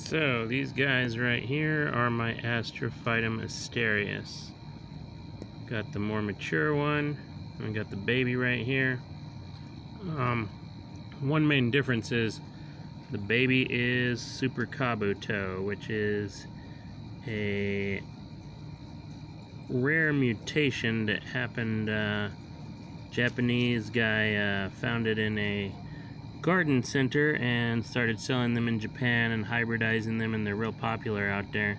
So these guys right here are my astrophytum asterias. Got the more mature one, and got the baby right here. One main difference is the baby is Super Kabuto, which is a rare mutation that happened. Japanese guy found it in a garden center and started selling them in Japan and hybridizing them, and they're real popular out there.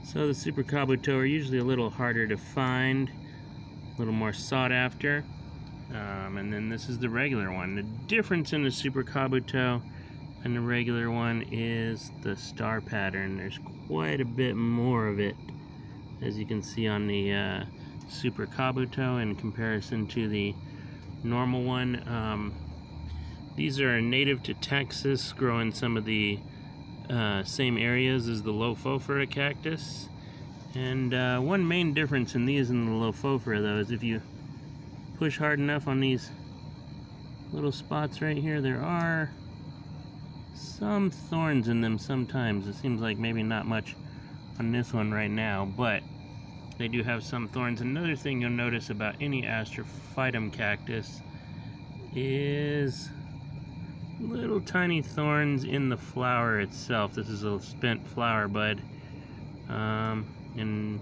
So the Super Kabuto are usually a little harder to find, a little more sought after. And then this is the regular one. The difference in the Super Kabuto and the regular one is the star pattern. There's quite a bit more of it, as you can see on the Super Kabuto in comparison to the normal one. These are native to Texas, grow in some of the same areas as the Lophophora cactus. And one main difference in these and the Lophophora, though, is if you push hard enough on these little spots right here, there are some thorns in them sometimes. It seems like maybe not much on this one right now, but they do have some thorns. Another thing you'll notice about any astrophytum cactus is little tiny thorns in the flower itself. This is a spent flower bud, and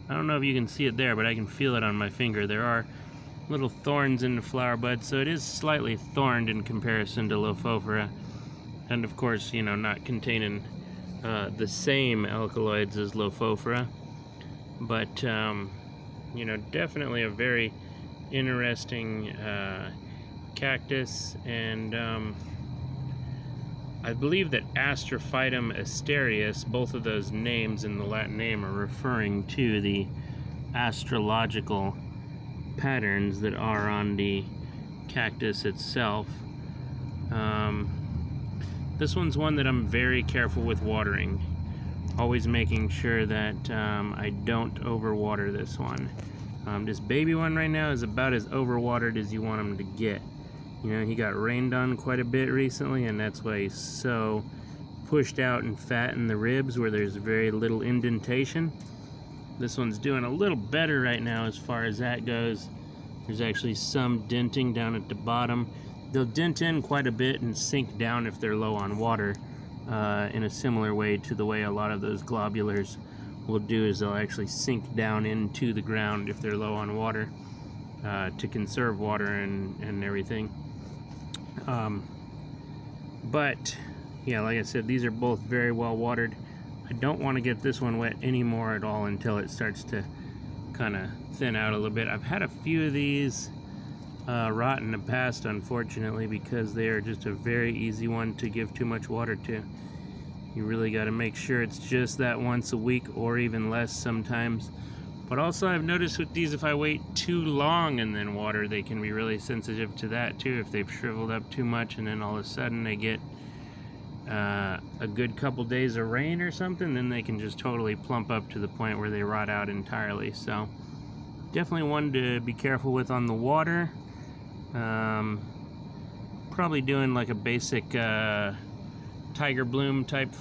I don't know if you can see it there, but I can feel it on my finger. There are little thorns in the flower bud, so it is slightly thorned in comparison to Lophophora, and of course, you know, not containing the same alkaloids as Lophophora, but you know, definitely a very interesting cactus. And I believe that astrophytum asterias, both of those names in the Latin name, are referring to the astrological patterns that are on the cactus itself. This one's one that I'm very careful with watering, always making sure that I don't overwater this one. This baby one right now is about as overwatered as you want him to get. You know, he got rained on quite a bit recently, and that's why he's so pushed out and fat in the ribs where there's very little indentation. This one's doing a little better right now as far as that goes. There's actually some denting down at the bottom. They'll dent in quite a bit and sink down if they're low on water, in a similar way to the way a lot of those globulars will do, is they'll actually sink down into the ground if they're low on water, to conserve water and everything. But yeah, like I said, these are both very well watered. I don't want to get this one wet anymore at all until it starts to kind of thin out a little bit. I've had a few of these rot in the past, unfortunately, because they are just a very easy one to give too much water to. You really got to make sure it's just that once a week, or even less sometimes. But also, I've noticed with these, if I wait too long and then water, they can be really sensitive to that too. If they've shriveled up too much and then all of a sudden they get a good couple days of rain or something, then they can just totally plump up to the point where they rot out entirely. So definitely one to be careful with on the water. Probably doing like a basic tiger bloom type